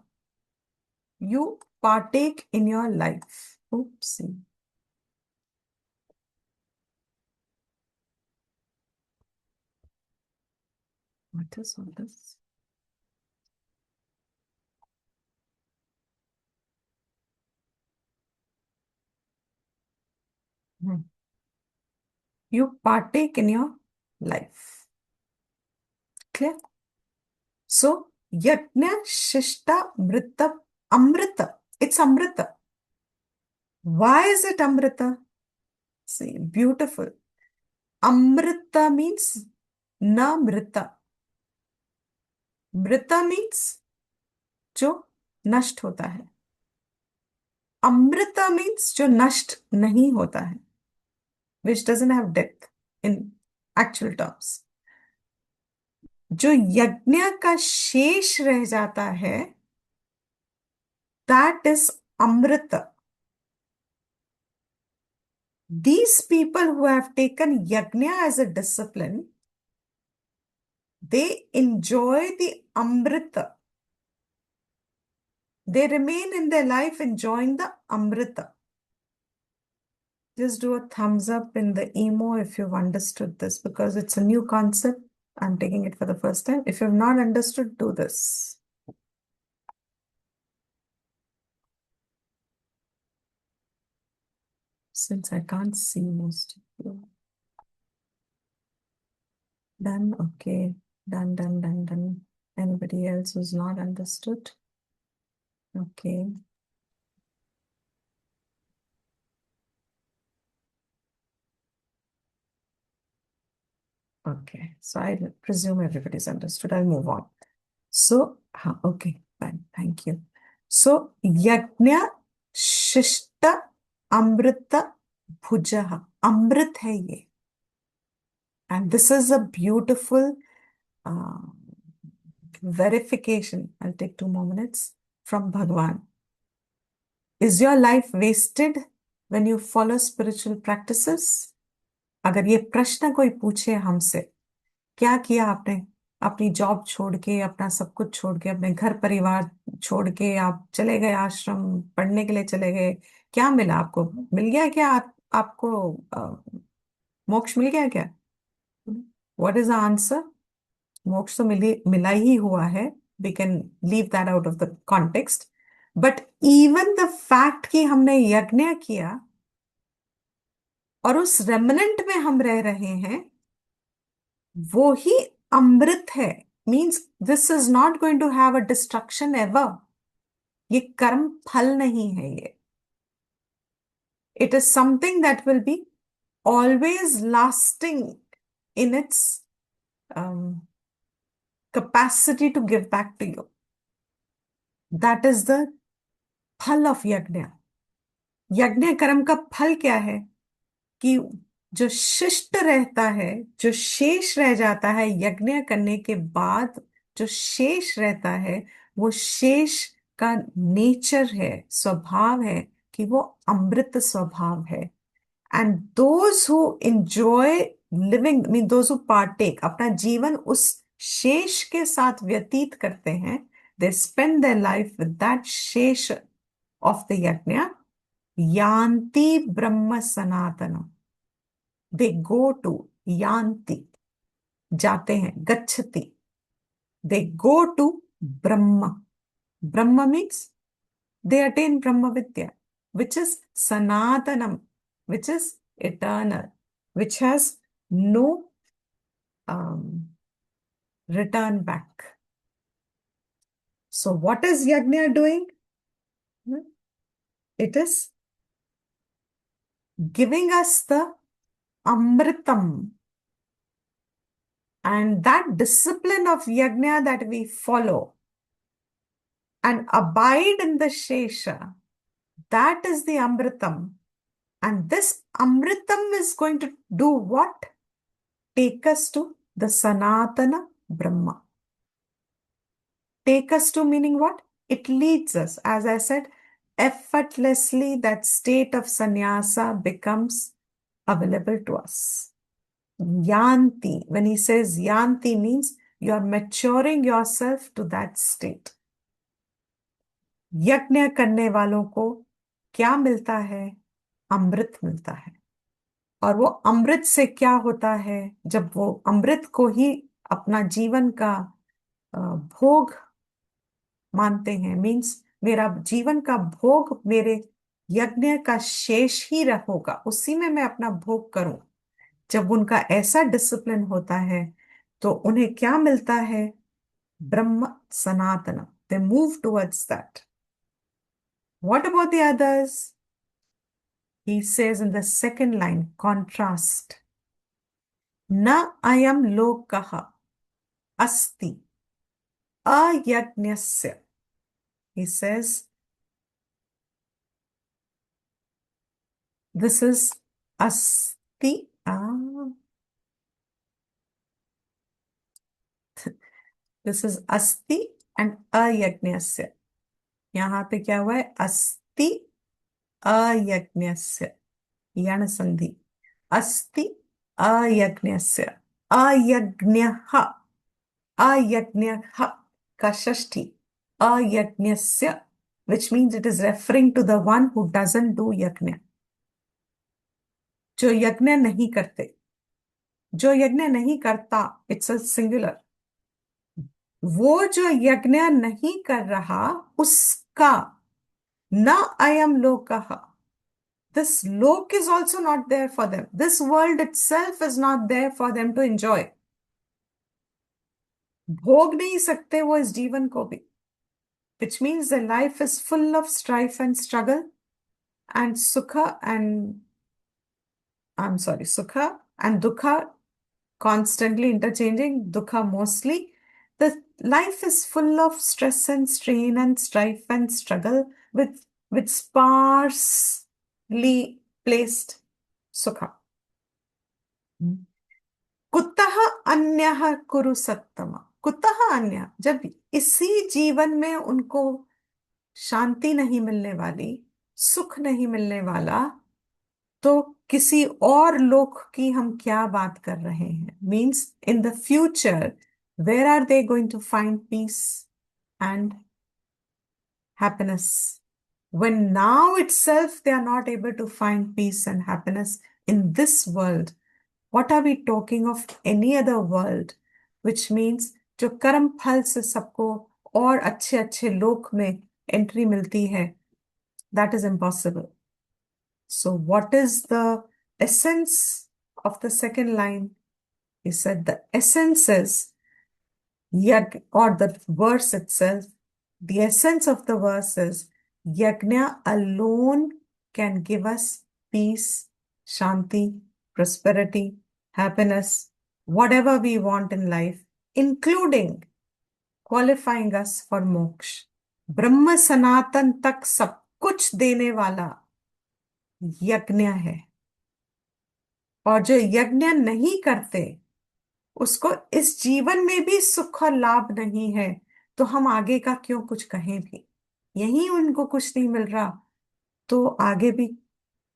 you partake in your life. Oopsie. What is all this? You partake in your life. Clear? So, Yajna Shishta Mrita Amrita. It's Amrita. Why is it Amrita? See, beautiful. Amrita means na mrita. Mrita means जो नष्ट होता है. Amrita means जो नष्ट नहीं होता है, which doesn't have depth in actual terms. जो यज्ञ का शेष रह जाता है, that is Amrita. These people who have taken yajna as a discipline, they enjoy the Amrita. They remain in their life enjoying the Amrita. Just do a thumbs up in the emo if you've understood this, because it's a new concept. I'm taking it for the first time. If you've not understood, do this. Since I can't see most of you. Done? Okay. Done, done, done, done. Anybody else who's not understood? Okay. Okay. So I presume everybody's understood. I'll move on. So, okay, fine. Thank you. So, yajna शिष्ट अमृत भुजः, अमृत है ये। And this is a beautiful verification. I'll take 2 more minutes from Bhagwan. Is your life wasted when you follow spiritual practices? अगर ये प्रश्न कोई पूछे हमसे, क्या किया आपने, अपनी जॉब छोड़ के, अपना सब कुछ छोड़ के, अपने घर परिवार छोड़ के आप चले गए आश्रम पढ़ने के लिए चले गए, क्या मिला आपको, मिल गया क्या आपको मोक्ष मिल गया क्या? What is the answer? मोक्ष तो मिला ही हुआ है। We can leave that out of the context, but even the fact कि हमने यज्ञ किया और उस रेमनेंट में हम रह रहे हैं, वो ही अमृत है। Means this is not going to have a destruction ever. ये कर्म फल नहीं है ये। It is something that will be always lasting in its capacity to give back to you. That is the फल ऑफ यज्ञ। यज्ञ कर्म का फल क्या है कि जो शिष्ट रहता है, जो शेष रह जाता है यज्ञ करने के बाद, जो शेष रहता है, वो शेष का नेचर है, स्वभाव है कि वो अमृत स्वभाव है। And those who enjoy living, mean those who partake, अपना जीवन उस शेष के साथ व्यतीत करते हैं, they spend their life with that शेष ऑफ द यज्ञ, यान्ति ब्रह्म सनातनम। दे गो टू, यान्ति जाते हैं, गच्छति, दे go to Brahma. Brahma means they attain Brahma Vidya, which is Sanatanam, which is eternal, which has no um, return back. So, what is Yajna doing? It is giving us the Amritam, and that discipline of Yajna that we follow and abide in the Shesha, that is the Amritam. And this Amritam is going to do what? Take us to the Sanatana Brahma. Take us to meaning what? It leads us. As I said, effortlessly that state of sannyasa becomes available to us. Yanti, when he says yanti, means you are maturing yourself to that state. यज्ञ करने वालों को क्या मिलता है? अमृत मिलता है। और वो अमृत से क्या होता है? जब वो अमृत को ही अपना जीवन का भोग मानते हैं, मीन्स मेरा जीवन का भोग मेरे यज्ञ का शेष ही होगा, उसी में मैं अपना भोग करूं। जब उनका ऐसा डिसिप्लिन होता है तो उन्हें क्या मिलता है? ब्रह्म सनातन। They move towards that. What about the others? He says in the second line, contrast, न अयम लोकः अस्ति अयज्ञस्य। He says, this is asti. This is asti and ayajnasya. यहाँ पे क्या हुआ है? अस्ति अयज्ञस्य, यण संधि। अस्ति अयज्ञस्य, अयज्ञः, अयज्ञः का षष्ठी, अयज्ञस्य, which means it is referring to the one who doesn't do yajna, जो यज्ञ नहीं करते, जो यज्ञ नहीं करता, इट्स अ सिंगुलर। वो जो यज्ञ नहीं कर रहा उसका, न अयम लोकः, this lok is also not there for them. This world itself is not there for them to enjoy. भोग नहीं सकते वो इस जीवन को भी, which means their life is full of strife and struggle and sukha and, I'm sorry, sukha and dukha, constantly interchanging, dukha mostly. The life is full of stress and strain and strife and struggle with with sparsely placed sukha. कुतः अन्यः कुरु सत्तम, कुतः अन्य, जब इसी जीवन में उनको शांति नहीं मिलने वाली, सुख नहीं मिलने वाला, तो किसी और लोक की हम क्या बात कर रहे हैं? Means in the future where are they going to find peace and happiness when now itself they are not able to find peace and happiness in this world? What are we talking of any other world? Which means जो कर्म फल से सबको और अच्छे अच्छे लोक में एंट्री मिलती है, that is impossible. So what is the essence of the second line? He said the essence is yag, or the verse itself, the essence of the verse is yajna alone can give us peace, shanti, prosperity, happiness, whatever we want in life, including qualifying us for moksha. ब्रह्म सनातन तक सब कुछ देने वाला यज्ञ है, और जो यज्ञ नहीं करते उसको इस जीवन में भी सुख और लाभ नहीं है, तो हम आगे का क्यों कुछ कहें भी? यही उनको कुछ नहीं मिल रहा, तो आगे भी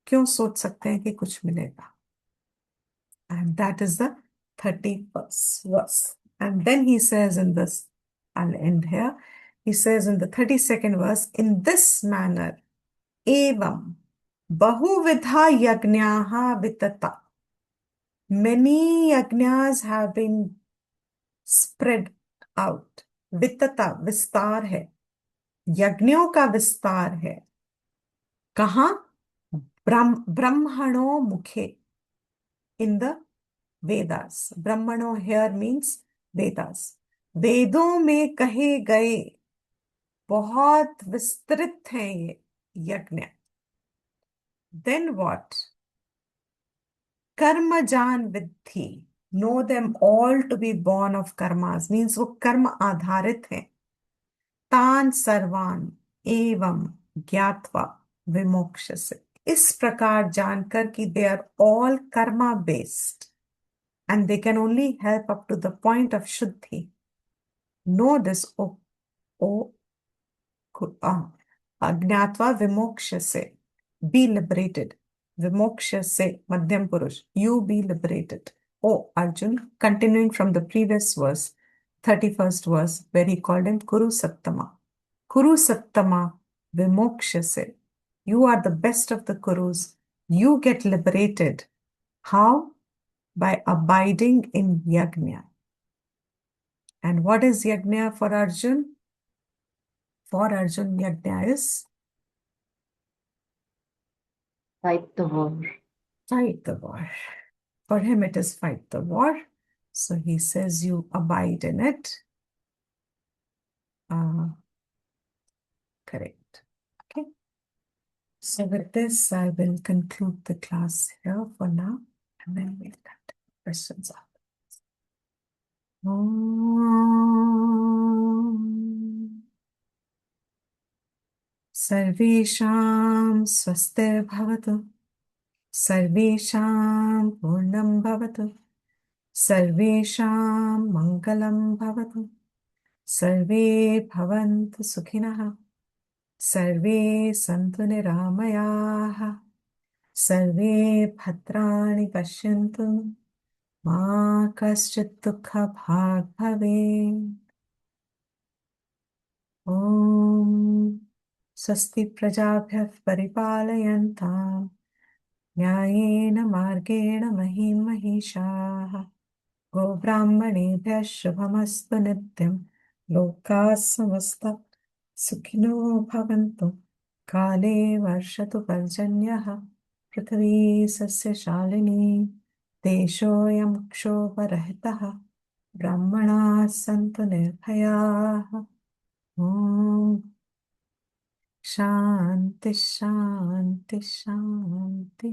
क्यों सोच सकते हैं कि कुछ मिलेगा? And that is the 31st verse. And then he says in this, I'll end here. He says in the 32nd verse, in this manner, evam bahuvidha yajnaha vitata. Many yajnas have been spread out. वित्तता विस्तार है, यज्ञों का विस्तार है. कहाँ? ब्रह्मणो मुखे, in the Vedas. ब्रह्मणो हियर मीन्स वेदास. वेदों में कहे गए बहुत विस्तृत हैं ये यज्ञ. Then what? कर्म जान विद्धि, know them all to be born of karmas, means वो कर्म आधारित हैं. तान सर्वान एवं ज्ञात्वा विमोक्षसे, इस प्रकार जानकर कि they are all karma based and they can only help up to the point of shuddhi. Know this, O Agnatva Vimokshase, be liberated. Vimokshase, Madhyam Purush, you be liberated. O Arjun, continuing from the previous verse, 31st verse, where he called him Kuru Sattama. Kuru Sattama Vimokshase, you are the best of the Kurus. You get liberated. How? By abiding in Yajna. And what is Yajna for Arjun? For Arjun, Yajna is Fight the war. fight the war. For him, it is fight the war. So he says, you abide in it. Correct. Okay. So with this, I will conclude the class here for now, and then we'll cut questions up. सर्वेषां स्वस्तिर्भवतु, सर्वेषां पूर्णं भवतु, सर्वेषां मङ्गलं भवतु, सर्वे भवन्तु सुखिनः, सर्वे सन्तु निरामयाः, सर्वे भद्राणि पश्यन्तु, मा कश्चित् दुःखभाग् भवेत्. ॐ स्वस्ति प्रजाभ्यः परिपालयन्तां न्यायेन मार्गेण महीं महिषाः, गोब्राह्मणेभ्यः शुभमस्तु नित्यं, लोकाः समस्ताः सुखिनो भवन्तु, काले वर्षतु पर्जन्यः, पृथिवी सस्यशालिनी, देशोऽयं क्षोभरहितः, ब्राह्मणाः सन्तु निर्भयाः. ॐ शान्ति शान्ति शान्ति.